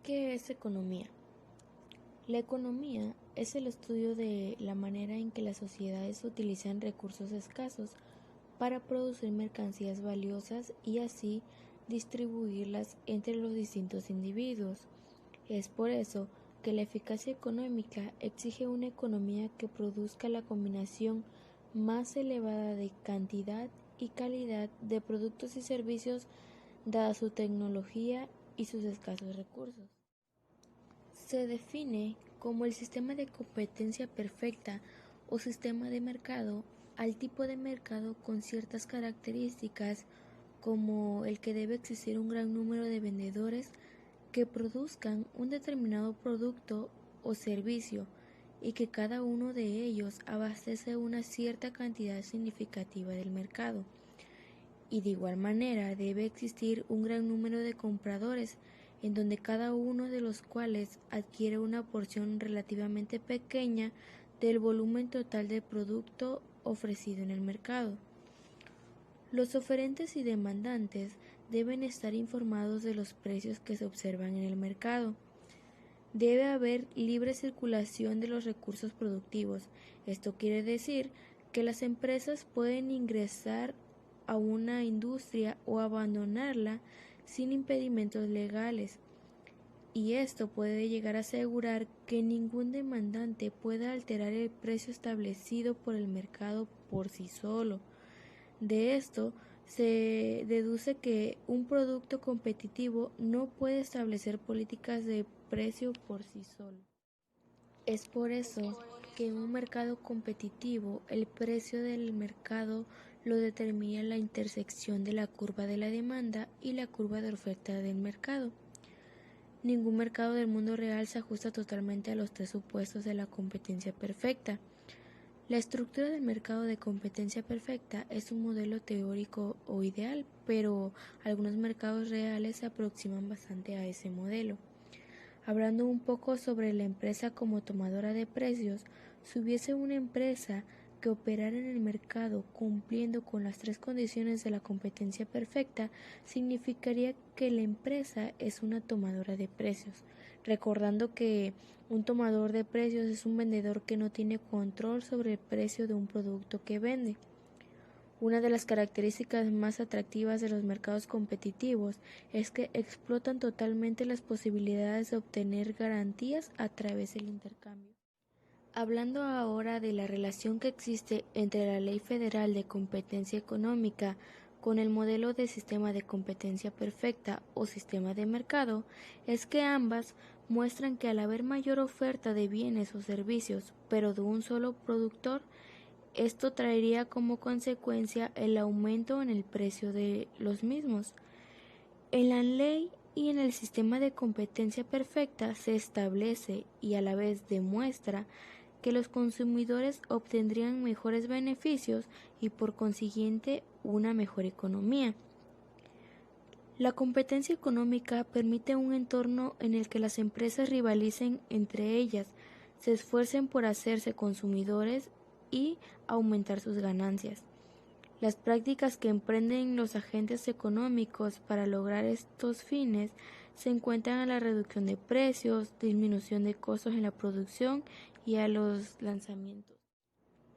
¿Qué es economía? La economía es el estudio de la manera en que las sociedades utilizan recursos escasos para producir mercancías valiosas y así distribuirlas entre los distintos individuos. Es por eso que la eficacia económica exige una economía que produzca la combinación más elevada de cantidad y calidad de productos y servicios dada su tecnología y sus escasos recursos. Se define como el sistema de competencia perfecta o sistema de mercado al tipo de mercado con ciertas características como el que debe existir un gran número de vendedores que produzcan un determinado producto o servicio y que cada uno de ellos abastece una cierta cantidad significativa del mercado. Y de igual manera debe existir un gran número de compradores en donde cada uno de los cuales adquiere una porción relativamente pequeña del volumen total de producto ofrecido en el mercado. Los oferentes y demandantes deben estar informados de los precios que se observan en el mercado. Debe haber libre circulación de los recursos productivos. Esto quiere decir que las empresas pueden ingresar a una industria o abandonarla sin impedimentos legales, y esto puede llegar a asegurar que ningún demandante pueda alterar el precio establecido por el mercado por sí solo. De esto se deduce que un producto competitivo no puede establecer políticas de precio por sí solo. Es por eso que en un mercado competitivo el precio del mercado lo determina la intersección de la curva de la demanda y la curva de oferta del mercado. Ningún mercado del mundo real se ajusta totalmente a los tres supuestos de la competencia perfecta. La estructura del mercado de competencia perfecta es un modelo teórico o ideal, pero algunos mercados reales se aproximan bastante a ese modelo. Hablando un poco sobre la empresa como tomadora de precios, si hubiese una empresa que operara en el mercado cumpliendo con las tres condiciones de la competencia perfecta, significaría que la empresa es una tomadora de precios, recordando que un tomador de precios es un vendedor que no tiene control sobre el precio de un producto que vende. Una de las características más atractivas de los mercados competitivos es que explotan totalmente las posibilidades de obtener garantías a través del intercambio. Hablando ahora de la relación que existe entre la Ley Federal de Competencia Económica con el modelo de sistema de competencia perfecta o sistema de mercado, es que ambas muestran que al haber mayor oferta de bienes o servicios, pero de un solo productor, esto traería como consecuencia el aumento en el precio de los mismos. En la ley y en el sistema de competencia perfecta se establece y a la vez demuestra que los consumidores obtendrían mejores beneficios y por consiguiente una mejor economía. La competencia económica permite un entorno en el que las empresas rivalicen entre ellas, se esfuercen por hacerse consumidores y aumentar sus ganancias. Las prácticas que emprenden los agentes económicos para lograr estos fines se encuentran a la reducción de precios, disminución de costos en la producción y a los lanzamientos.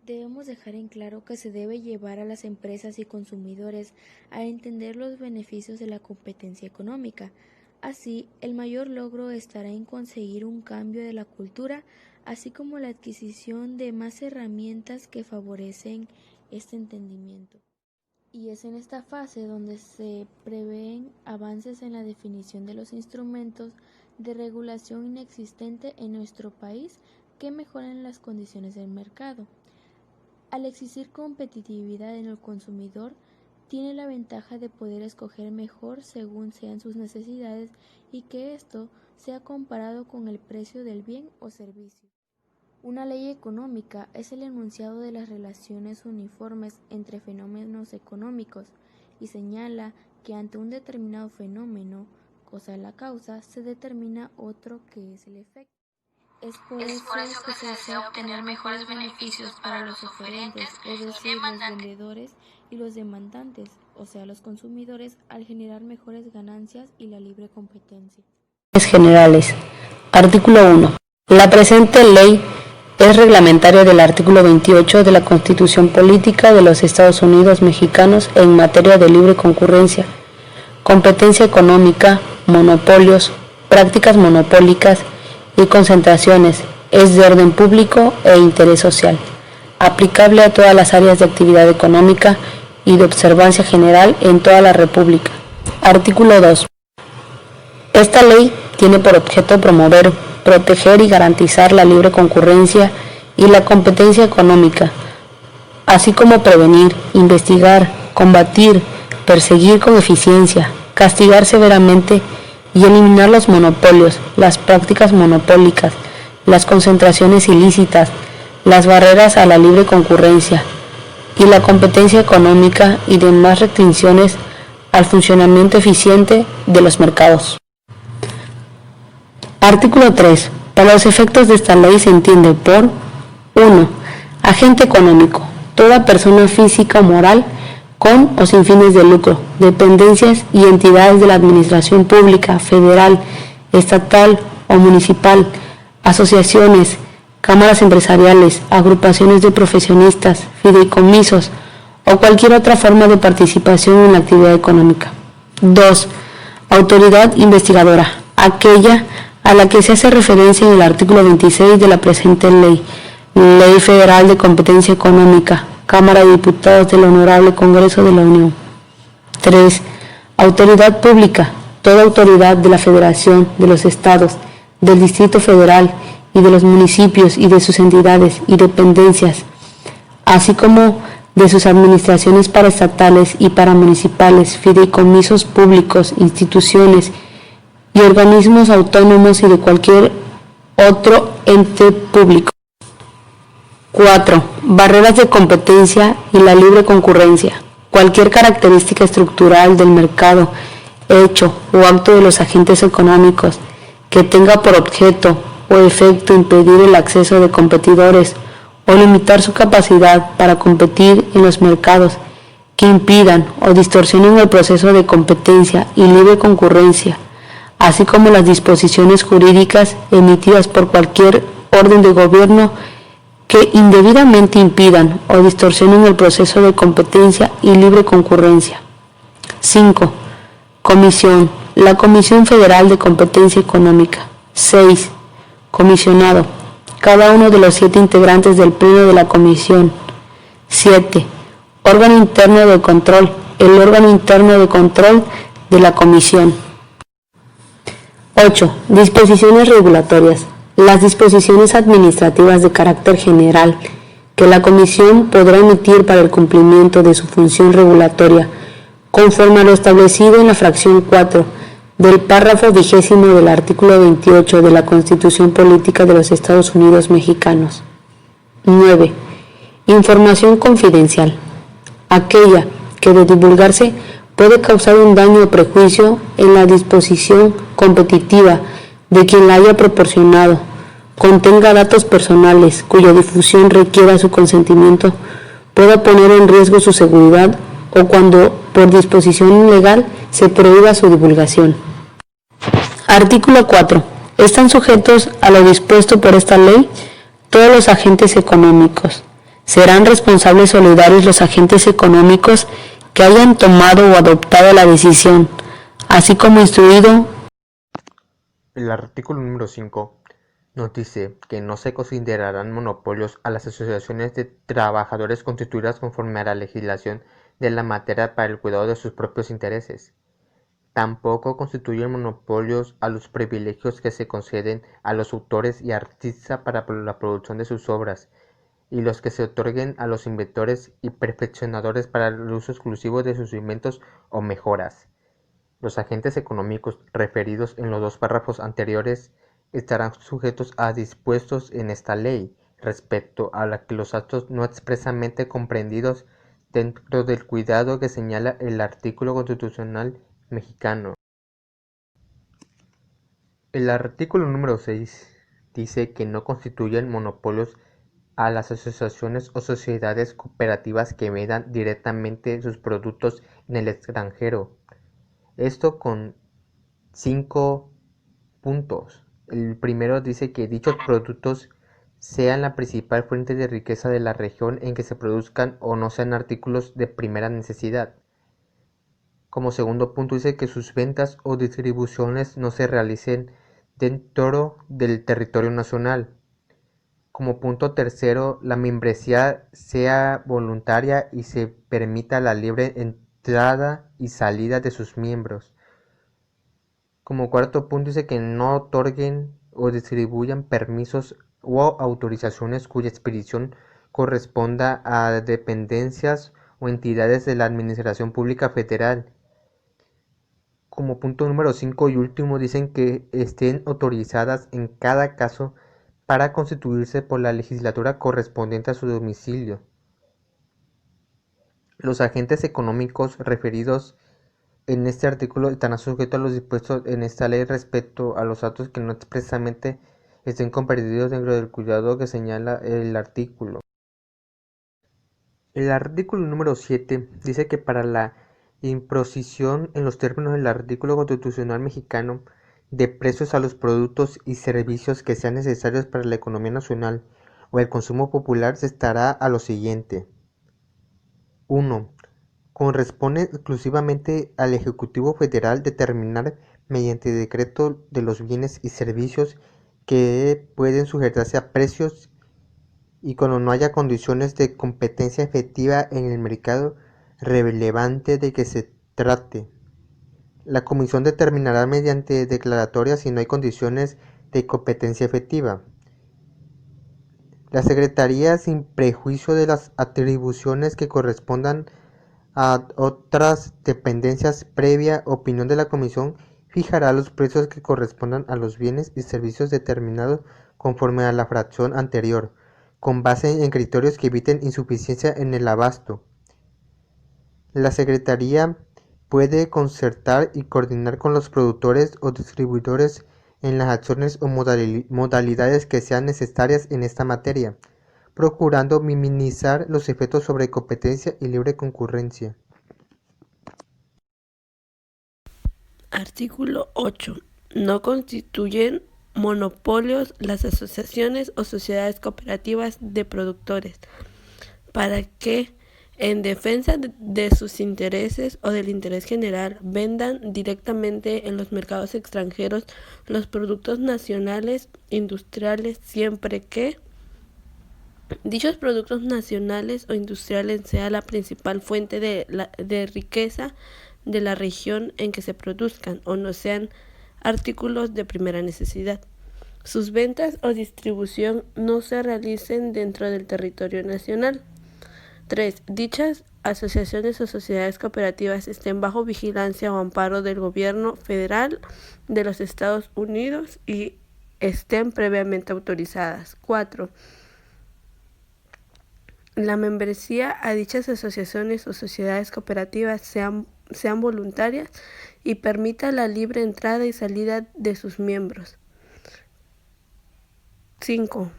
Debemos dejar en claro que se debe llevar a las empresas y consumidores a entender los beneficios de la competencia económica. Así, el mayor logro estará en conseguir un cambio de la cultura, así como la adquisición de más herramientas que favorecen este entendimiento. Y es en esta fase donde se prevén avances en la definición de los instrumentos de regulación inexistente en nuestro país que mejoran las condiciones del mercado. Al existir competitividad en el consumidor, tiene la ventaja de poder escoger mejor según sean sus necesidades y que esto sea comparado con el precio del bien o servicio. Una ley económica es el enunciado de las relaciones uniformes entre fenómenos económicos y señala que ante un determinado fenómeno, cosa la causa, se determina otro que es el efecto. Es por eso que se desea obtener mejores beneficios para los oferentes, es decir, los vendedores y los demandantes, o sea, los consumidores, al generar mejores ganancias y la libre competencia. Generales. Artículo 1. La presente ley es reglamentaria del artículo 28 de la Constitución Política de los Estados Unidos Mexicanos en materia de libre concurrencia, competencia económica, monopolios, prácticas monopólicas y concentraciones. Es de orden público e interés social, aplicable a todas las áreas de actividad económica y de observancia general en toda la República. Artículo 2. Esta ley tiene por objeto promover, proteger y garantizar la libre concurrencia y la competencia económica, así como prevenir, investigar, combatir, perseguir con eficiencia, castigar severamente y eliminar los monopolios, las prácticas monopólicas, las concentraciones ilícitas, las barreras a la libre concurrencia y la competencia económica y demás restricciones al funcionamiento eficiente de los mercados. Artículo 3. Para los efectos de esta ley se entiende por 1. Agente económico, toda persona física o moral con o sin fines de lucro, dependencias y entidades de la administración pública, federal, estatal o municipal, asociaciones, cámaras empresariales, agrupaciones de profesionistas, fideicomisos o cualquier otra forma de participación en la actividad económica. 2. Autoridad investigadora, aquella a la que se hace referencia en el artículo 26 de la presente ley, Ley Federal de Competencia Económica, Cámara de Diputados del Honorable Congreso de la Unión. 3. Autoridad pública, toda autoridad de la Federación, de los Estados, del Distrito Federal y de los municipios y de sus entidades y dependencias, así como de sus administraciones paraestatales y paramunicipales, fideicomisos públicos, instituciones y organismos autónomos y de cualquier otro ente público. 4. Barreras de competencia y la libre concurrencia. Cualquier característica estructural del mercado, hecho o acto de los agentes económicos que tenga por objeto o efecto impedir el acceso de competidores o limitar su capacidad para competir en los mercados, que impidan o distorsionen el proceso de competencia y libre concurrencia, así como las disposiciones jurídicas emitidas por cualquier orden de gobierno que indebidamente impidan o distorsionen el proceso de competencia y libre concurrencia. 5. Comisión. La Comisión Federal de Competencia Económica. 6. Comisionado. Cada uno de los 7 integrantes del Pleno de la Comisión. 7. Órgano interno de control. El órgano interno de control de la Comisión. 8. Disposiciones regulatorias. Las disposiciones administrativas de carácter general que la Comisión podrá emitir para el cumplimiento de su función regulatoria, conforme a lo establecido en la fracción 4 del párrafo 20 del artículo 28 de la Constitución Política de los Estados Unidos Mexicanos. 9. Información confidencial. Aquella que de divulgarse puede causar un daño o prejuicio en la disposición competitiva de quien la haya proporcionado, contenga datos personales cuya difusión requiera su consentimiento, pueda poner en riesgo su seguridad o cuando por disposición legal se prohíba su divulgación. Artículo 4. Están sujetos a lo dispuesto por esta ley todos los agentes económicos. Serán responsables solidarios los agentes económicos que hayan tomado o adoptado la decisión, así como instruido. El artículo número 5 nos dice que no se considerarán monopolios a las asociaciones de trabajadores constituidas conforme a la legislación de la materia para el cuidado de sus propios intereses. Tampoco constituyen monopolios a los privilegios que se conceden a los autores y artistas para la producción de sus obras, y los que se otorguen a los inventores y perfeccionadores para el uso exclusivo de sus inventos o mejoras. Los agentes económicos referidos en los 2 párrafos anteriores estarán sujetos a dispuestos en esta ley respecto a los actos no expresamente comprendidos dentro del cuidado que señala el artículo constitucional mexicano. El artículo número 6 dice que no constituyen monopolios a las asociaciones o sociedades cooperativas que vendan directamente sus productos en el extranjero. Esto con 5 puntos. El primero dice que dichos productos sean la principal fuente de riqueza de la región en que se produzcan o no sean artículos de primera necesidad. Como segundo punto dice que sus ventas o distribuciones no se realicen dentro del territorio nacional. Como punto tercero, la membresía sea voluntaria y se permita la libre entrada y salida de sus miembros. Como cuarto punto dice que no otorguen o distribuyan permisos o autorizaciones cuya expedición corresponda a dependencias o entidades de la Administración Pública Federal. Como punto número 5 y último dicen que estén autorizadas en cada caso para constituirse por la legislatura correspondiente a su domicilio. Los agentes económicos referidos en este artículo estarán sujetos a los dispuestos en esta ley respecto a los actos que no expresamente estén comprendidos dentro del cuidado que señala el artículo. El artículo número 7 dice que para la imposición en los términos del artículo constitucional mexicano de precios a los productos y servicios que sean necesarios para la economía nacional o el consumo popular se estará a lo siguiente. 1. Corresponde exclusivamente al Ejecutivo Federal determinar mediante decreto de los bienes y servicios que pueden sujetarse a precios y cuando no haya condiciones de competencia efectiva en el mercado relevante de que se trate. La Comisión determinará mediante declaratoria si no hay condiciones de competencia efectiva. La Secretaría, sin prejuicio de las atribuciones que correspondan a otras dependencias previa opinión de la Comisión, fijará los precios que correspondan a los bienes y servicios determinados conforme a la fracción anterior, con base en criterios que eviten insuficiencia en el abasto. La Secretaría puede concertar y coordinar con los productores o distribuidores en las acciones o modalidades que sean necesarias en esta materia, procurando minimizar los efectos sobre competencia y libre concurrencia. Artículo 8. No constituyen monopolios las asociaciones o sociedades cooperativas de productores, para que, en defensa de sus intereses o del interés general, vendan directamente en los mercados extranjeros los productos nacionales industriales siempre que dichos productos nacionales o industriales sean la principal fuente de riqueza de la región en que se produzcan o no sean artículos de primera necesidad. Sus ventas o distribución no se realicen dentro del territorio nacional. 3. Dichas asociaciones o sociedades cooperativas estén bajo vigilancia o amparo del gobierno federal de los Estados Unidos y estén previamente autorizadas. 4. La membresía a dichas asociaciones o sociedades cooperativas sean voluntarias y permita la libre entrada y salida de sus miembros. 5.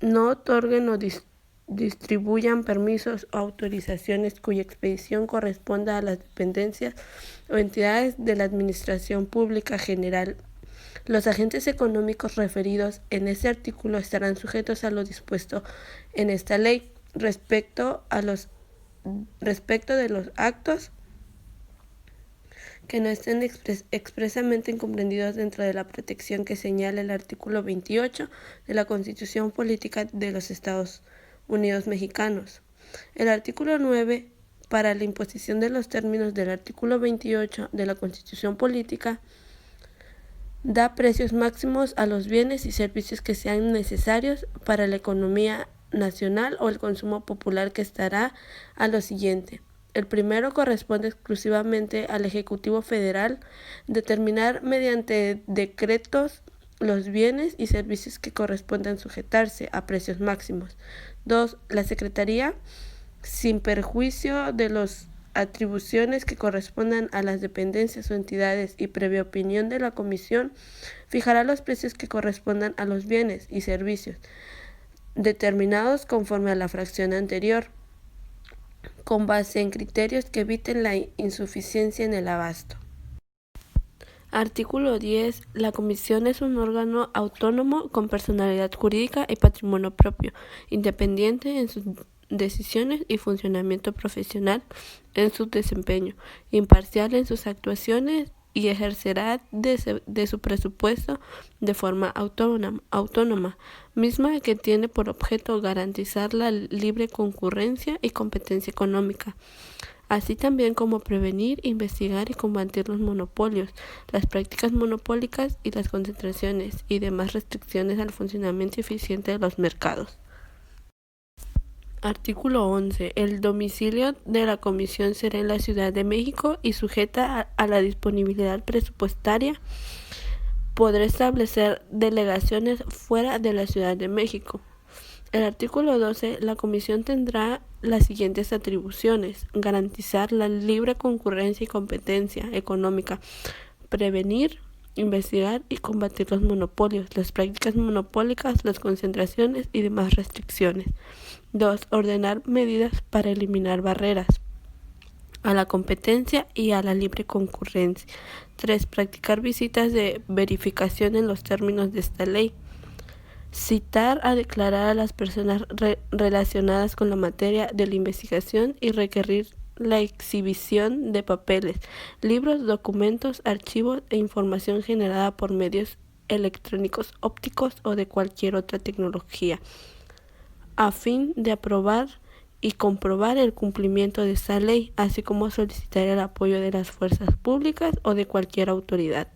No otorguen o distribuyan permisos o autorizaciones cuya expedición corresponda a las dependencias o entidades de la Administración Pública General. Los agentes económicos referidos en este artículo estarán sujetos a lo dispuesto en esta ley respecto de los actos que no estén expresamente comprendidos dentro de la protección que señala el artículo 28 de la Constitución Política de los Estados Unidos Mexicanos. El artículo 9, para la imposición de los términos del artículo 28 de la Constitución Política, da precios máximos a los bienes y servicios que sean necesarios para la economía nacional o el consumo popular, que estará a lo siguiente. El primero corresponde exclusivamente al Ejecutivo Federal determinar mediante decretos los bienes y servicios que correspondan sujetarse a precios máximos. 2. La Secretaría, sin perjuicio de las atribuciones que correspondan a las dependencias o entidades y previa opinión de la Comisión, fijará los precios que correspondan a los bienes y servicios determinados conforme a la fracción anterior, con base en criterios que eviten la insuficiencia en el abasto. Artículo 10. La Comisión es un órgano autónomo con personalidad jurídica y patrimonio propio, independiente en sus decisiones y funcionamiento profesional en su desempeño, imparcial en sus actuaciones y ejercerá de su presupuesto de forma autónoma, misma que tiene por objeto garantizar la libre concurrencia y competencia económica, así también como prevenir, investigar y combatir los monopolios, las prácticas monopólicas y las concentraciones y demás restricciones al funcionamiento eficiente de los mercados. Artículo 11. El domicilio de la Comisión será en la Ciudad de México y sujeta a la disponibilidad presupuestaria. Podrá establecer delegaciones fuera de la Ciudad de México. El artículo 12. La Comisión tendrá las siguientes atribuciones: garantizar la libre concurrencia y competencia económica, prevenir, investigar y combatir los monopolios, las prácticas monopólicas, las concentraciones y demás restricciones. 2. Ordenar medidas para eliminar barreras a la competencia y a la libre concurrencia. 3. Practicar visitas de verificación en los términos de esta ley. Citar a declarar a las personas relacionadas con la materia de la investigación y requerir la exhibición de papeles, libros, documentos, archivos e información generada por medios electrónicos, ópticos o de cualquier otra tecnología, a fin de aprobar y comprobar el cumplimiento de esta ley, así como solicitar el apoyo de las fuerzas públicas o de cualquier autoridad.